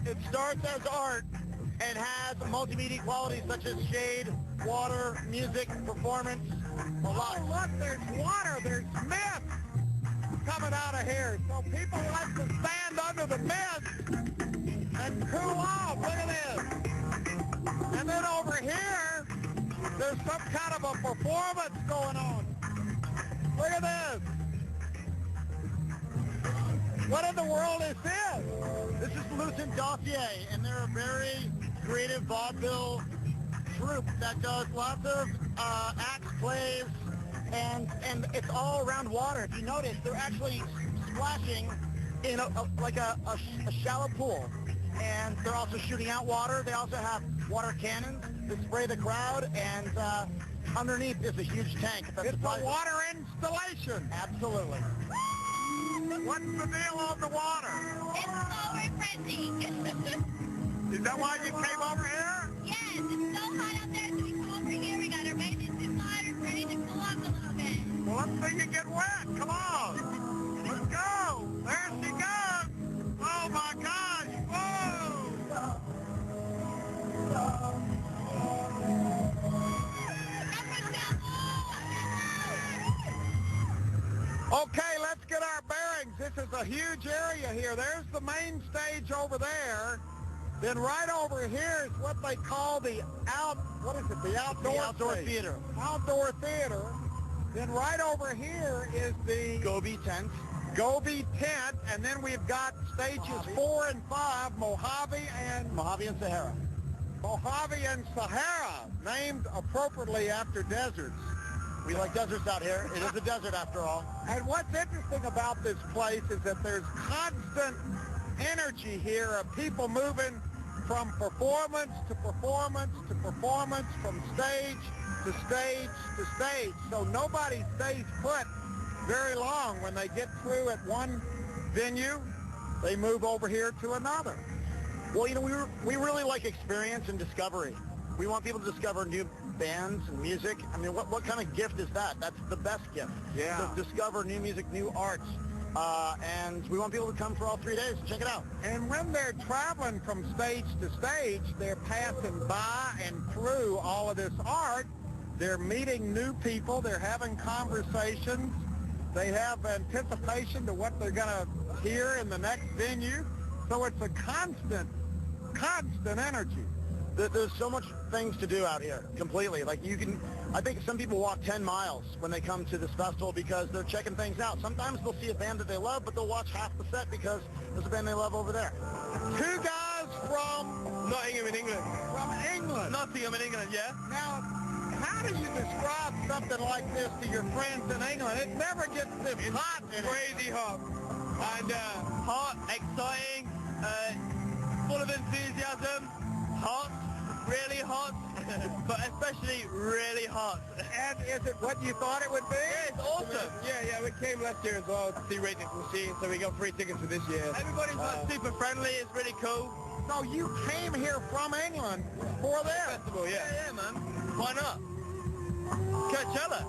It starts as art and has multimedia qualities such as shade, water, music, performance, a lot. Oh, look, there's water. There's mist coming out of here. So people like to stand under the mist and cool off. Look at this. And then over here, there's some kind of a performance going on. Look at this. What in the world is this? This is Lucent Dossier, and they're a very creative vaudeville troupe that does lots of acts, plays, and it's all around water. If you notice, they're actually splashing in a shallow pool, and they're also shooting out water. They also have water cannons that spray the crowd, and underneath is a huge tank. It's a water installation. Absolutely. What's the deal on the water? It's so refreshing. Is that why you came over here? Yes, it's so hot out there, so we come over here. We got our bathing suits on, ready to cool off a little bit. Well, let's see you get wet. Come on. Let's go. There she goes. Oh, my gosh. Whoa. Okay, let's get our bearings. This is a huge area here. There's the main stage over there. Then right over here is what they call the outdoor theater. Outdoor theater. Then right over here is the Gobi tent. Gobi tent, and then we've got stages 4 and 5, Mojave and Sahara. Mojave and Sahara, named appropriately after deserts. We like deserts out here. It is a desert after all. And what's interesting about this place is that there's constant energy here of people moving from performance to performance to performance, from stage to stage to stage. So nobody stays put very long. When they get through at one venue, they move over here to another. Well, you know, we really like experience and discovery. We want people to discover new bands and music. I mean, what kind of gift is that? That's the best gift. Yeah. To discover new music, new arts. And we want people to come for all 3 days and check it out. And when they're traveling from stage to stage, they're passing by and through all of this art. They're meeting new people. They're having conversations. They have anticipation to what they're going to hear in the next venue. So it's a constant energy. There's so much things to do out here, completely. Like I think some people walk 10 miles when they come to this festival because they're checking things out. Sometimes they'll see a band that they love, but they'll watch half the set because there's a band they love over there. 2 guys from Nottingham in England. From England. Nottingham in England, yeah. Now, how do you describe something like this to your friends in England? It never gets this hot. It's crazy hot. And hot, exciting, full of enthusiasm, hot, really hot, but especially really hot. And is it what you thought it would be? Yeah, it's awesome. Yeah, we came last year as well to see Raging Machine, so we got free tickets for this year. Everybody's super friendly. It's really cool. So you came here from England for this Festival, yeah. Yeah, man. Why not? Coachella.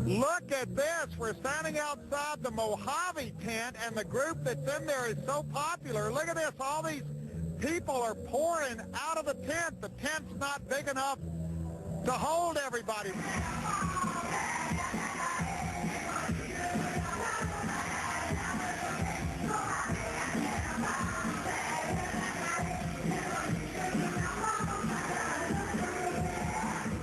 Look at this. We're standing outside the Mojave tent, and the group that's in there is so popular. Look at this. All these people are pouring out of the tent. The tent's not big enough to hold everybody.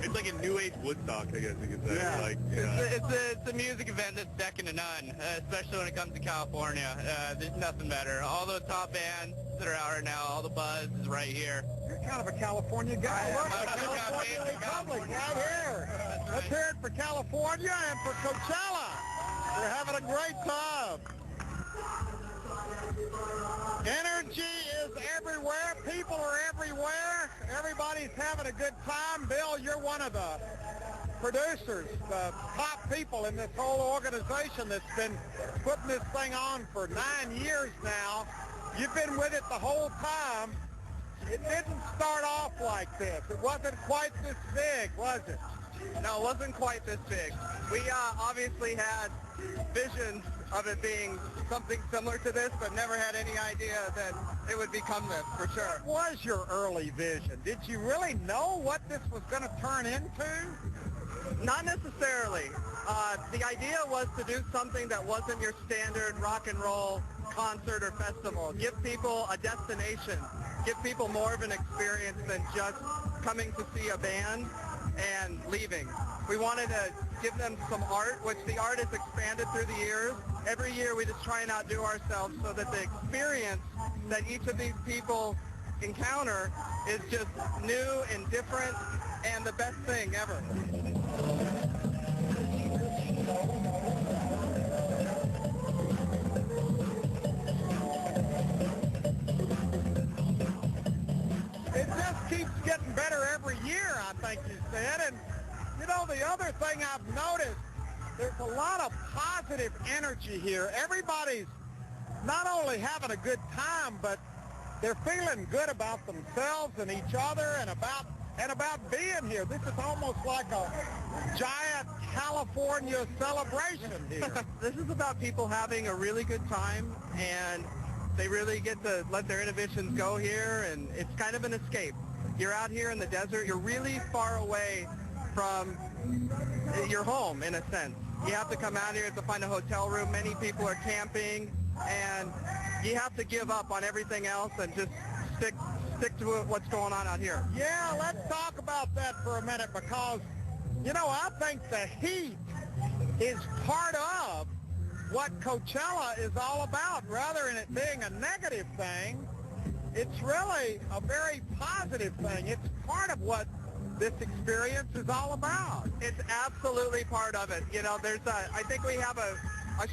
It's like a new age Woodstock, I guess you could say. Yeah. Like, It's a music event that's second to none, especially when it comes to California. There's nothing better. All the top bands that are out right now, all the buzz is right here. You're kind of a California guy. Look, the California Republic right here. Let's hear it for California and for Coachella. We're having a great time. Energy is everywhere. People are everywhere. Everybody's having a good time. Bill, you're one of the producers, the top people in this whole organization that's been putting this thing on for 9 years now. You've been with it the whole time. It didn't start off like this. It wasn't quite this big, was it? No, it wasn't quite this big. We obviously had visions of it being something similar to this, but never had any idea that it would become this, for sure. What was your early vision? Did you really know what this was going to turn into? Not necessarily. The idea was to do something that wasn't your standard rock and roll concert or festival. Give people a destination. Give people more of an experience than just coming to see a band and leaving. We wanted to give them some art, which the art has expanded through the years. Every year we just try and outdo ourselves so that the experience that each of these people encounter is just new and different and the best thing ever. It just keeps getting better every year, I think you said. And, you know, the other thing I've noticed, there's a lot of positive energy here. Everybody's not only having a good time, but they're feeling good about themselves and each other and about being here. This is almost like a giant California celebration here. This is about people having a really good time, and they really get to let their inhibitions go here, and it's kind of an escape. You're out here in the desert. You're really far away from your home, in a sense. You have to come out here to find a hotel room. Many people are camping, and you have to give up on everything else and just stick to what's going on out here. Yeah, let's talk about that for a minute, because, you know, I think the heat is part of what Coachella is all about. Rather than it being a negative thing, it's really a very positive thing. It's part of what this experience is all about. It's absolutely part of it. You know, I think we have a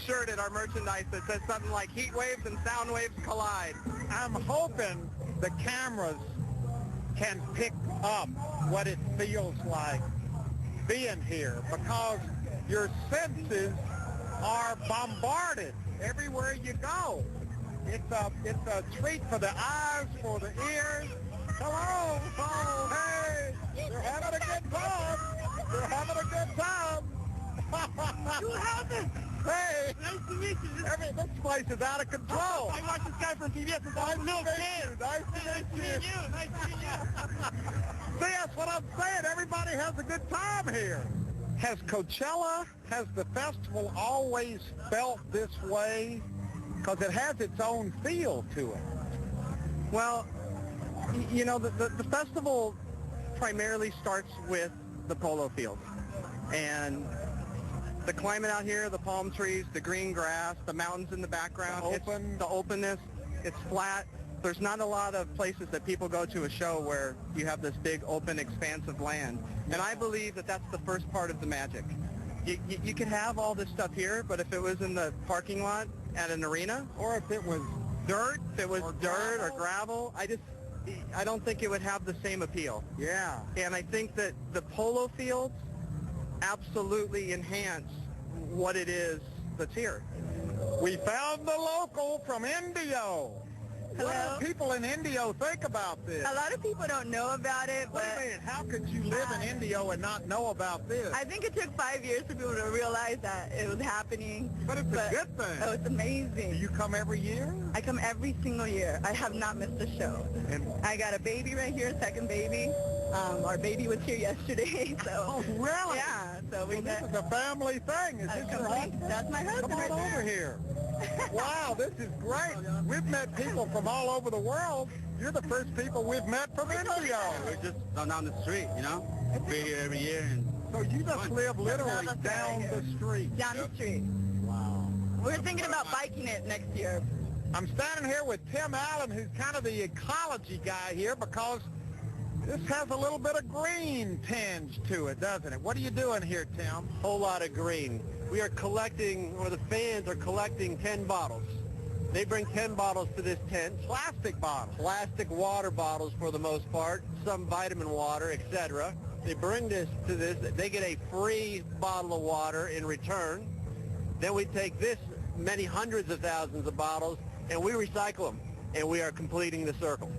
shirt at our merchandise that says something like heat waves and sound waves collide. I'm hoping the cameras can pick up what it feels like being here, because your senses are bombarded everywhere you go. It's a treat for the eyes, for the ears. Hello, oh, hey, they're having a good time. They're having a good time. Huell Howser! Hey, Nice to meet you. this place is out of control. I watched this guy from PBS since I was a little kid. Nice to meet you. Nice to meet you. See, that's what I'm saying. Everybody has a good time here. Has the festival always felt this way? Because it has its own feel to it. Well, you know, the festival primarily starts with the polo fields. And the climate out here, the palm trees, the green grass, the mountains in the background, the openness, it's flat. There's not a lot of places that people go to a show where you have this big, open, expansive land. And I believe that that's the first part of the magic. You could have all this stuff here, but if it was in the parking lot at an arena, Or if it was dirt, or gravel, I don't think it would have the same appeal. Yeah. And I think that the polo fields absolutely enhance what it is that's here. We found the local from Indio. What Hello? do people in Indio think about this? A lot of people don't know about it, Wait but a minute, how could you live in Indio and not know about this? I think it took 5 years for people to realize that it was happening. But it's a good thing. Oh, it's amazing. Do you come every year? I come every single year. I have not missed a show. And I got a baby right here, second baby. Our baby was here yesterday, so. oh, really? Yeah, so we Well, this got. is a family thing. Is this your husband? That's my husband Come right on there. over here. Wow, this is great. We've met people from all over the world. You're the first people we've met from Indio. We're just down the street, you know? We're here every year. And So you just live literally Another down thing. the street. Down the street. Wow. We're thinking about biking it next year. I'm standing here with Tim Allen, who's kind of the ecology guy here, because this has a little bit of green tinge to it, doesn't it? What are you doing here, Tim? whole lot of green. We are collecting, or the fans are collecting 10 bottles. They bring 10 bottles to this tent. Plastic bottles. Plastic water bottles for the most part, some vitamin water, etc. They bring this to this. They get a free bottle of water in return. Then we take this, many hundreds of thousands of bottles, and we recycle them. And we are completing the circle.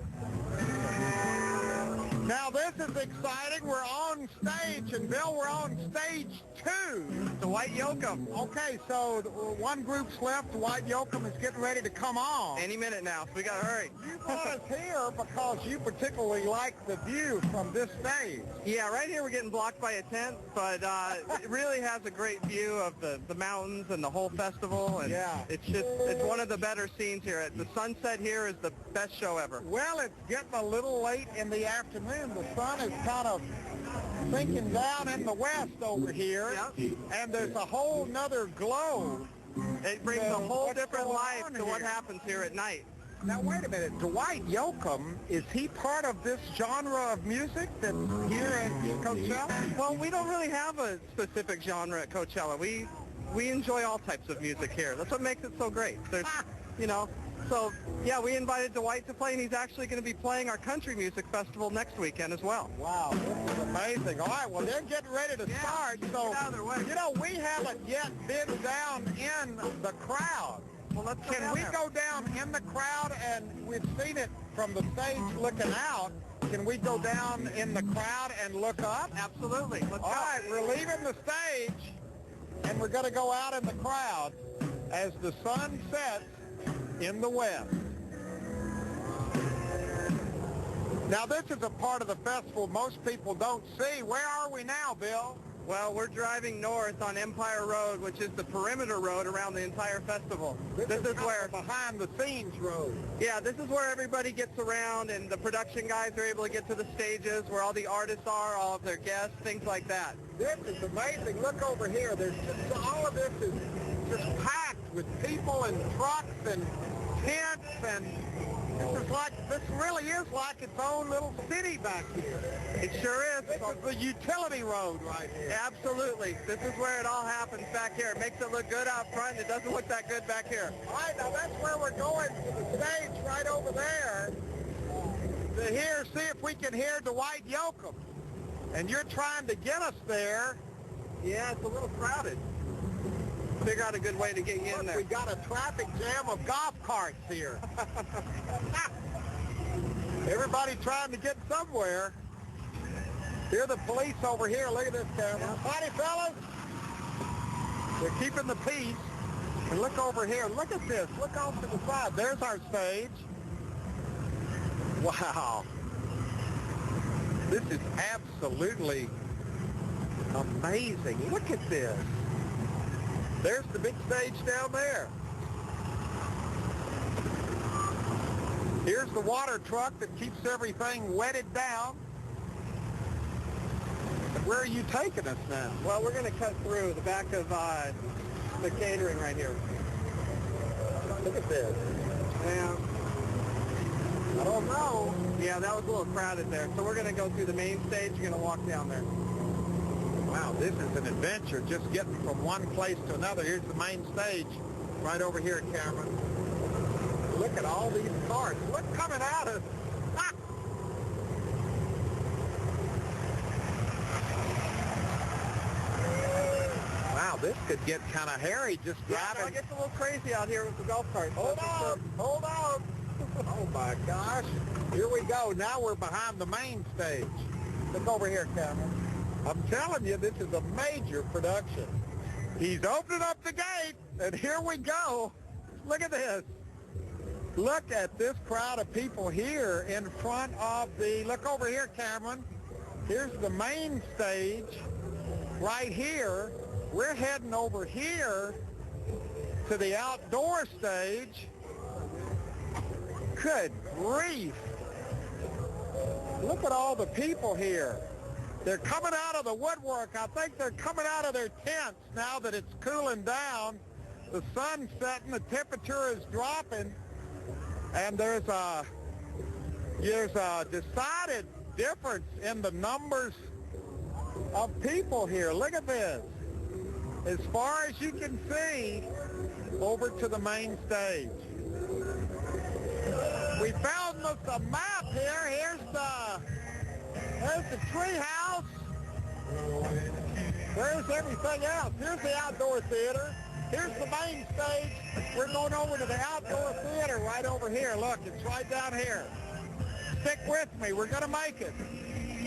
Now this is exciting. We're on stage, and Bill, we're on stage 2. Dwight Yoakam. Okay, so one group's left. Dwight Yoakam is getting ready to come on. Any minute now, so we gotta hurry. You brought us here because you particularly like the view from this stage. Yeah, right here we're getting blocked by a tent, but it really has a great view of the mountains and the whole festival, and yeah, it's one of the better scenes here. The sunset here is the best show ever. Well, it's getting a little late in the afternoon. The sun is kind of sinking down in the west over here, yep. And there's a whole nother glow. It brings a whole different life to what happens here at night. Now, wait a minute. Dwight Yoakam, is he part of this genre of music that's here at Coachella? Well, we don't really have a specific genre at Coachella. We enjoy all types of music here. That's what makes it so great. There's, you know, so yeah, we invited Dwight to play, and he's actually going to be playing our country music festival next weekend as well. Wow, this is amazing. All right, well, they're getting ready to start. So, you know, we haven't yet been down in the crowd. Well, Can we go down in the crowd, and we've seen it from the stage looking out. Can we go down in the crowd and look up? Absolutely. Let's go. All right, we're leaving the stage, and we're going to go out in the crowd as the sun sets in the west. Now, this is a part of the festival most people don't see. Where are we now, Bill? Well, we're driving north on Empire Road, which is the perimeter road around the entire festival. This is where behind-the-scenes road. Yeah, this is where everybody gets around, and the production guys are able to get to the stages, where all the artists are, all of their guests, things like that. This is amazing. Look over here. There's just, all of this is just packed with people and trucks and tents, and this really is like its own little city back here. It sure is. This is the utility road right here. Absolutely. This is where it all happens back here. It makes it look good out front. It doesn't look that good back here. All right, now that's where we're going to the stage right over there to see if we can hear Dwight Yoakam. And you're trying to get us there. Yeah, it's a little crowded. Figure out a good way to get you in there. We got a traffic jam of golf carts here. Everybody trying to get somewhere. Here are the police over here. Look at this camera. Howdy, fellas. They're keeping the peace. And look over here. Look at this. Look off to the side. There's our stage. Wow. This is absolutely amazing. Look at this. There's the big stage down there. Here's the water truck that keeps everything wetted down. And where are you taking us now? Well, we're going to cut through the back of the catering right here. Look at this. Yeah. I don't know. Yeah, that was a little crowded there. So we're going to go through the main stage. You're going to walk down there. Wow, this is an adventure, just getting from one place to another. Here's the main stage right over here, Cameron. Look at all these cars. Look coming at us. Ah! Wow, this could get kind of hairy just driving. Yeah, it gets a little crazy out here with the golf carts. Hold on. Oh, my gosh. Here we go. Now we're behind the main stage. Look over here, Cameron. I'm telling you, this is a major production. He's opening up the gate, and here we go. Look at this. Look at this crowd of people here in front of look over here, Cameron. Here's the main stage right here. We're heading over here to the outdoor stage. Good grief. Look at all the people here. They're coming out of the woodwork. I think they're coming out of their tents now that it's cooling down. The sun's setting, the temperature is dropping, and there's a decided difference in the numbers of people here. Look at this. As far as you can see, over to the main stage. We found us a map here. There's the tree house. There's everything else. Here's the outdoor theater. Here's the main stage. We're going over to the outdoor theater right over here. Look, it's right down here. Stick with me. We're going to make it.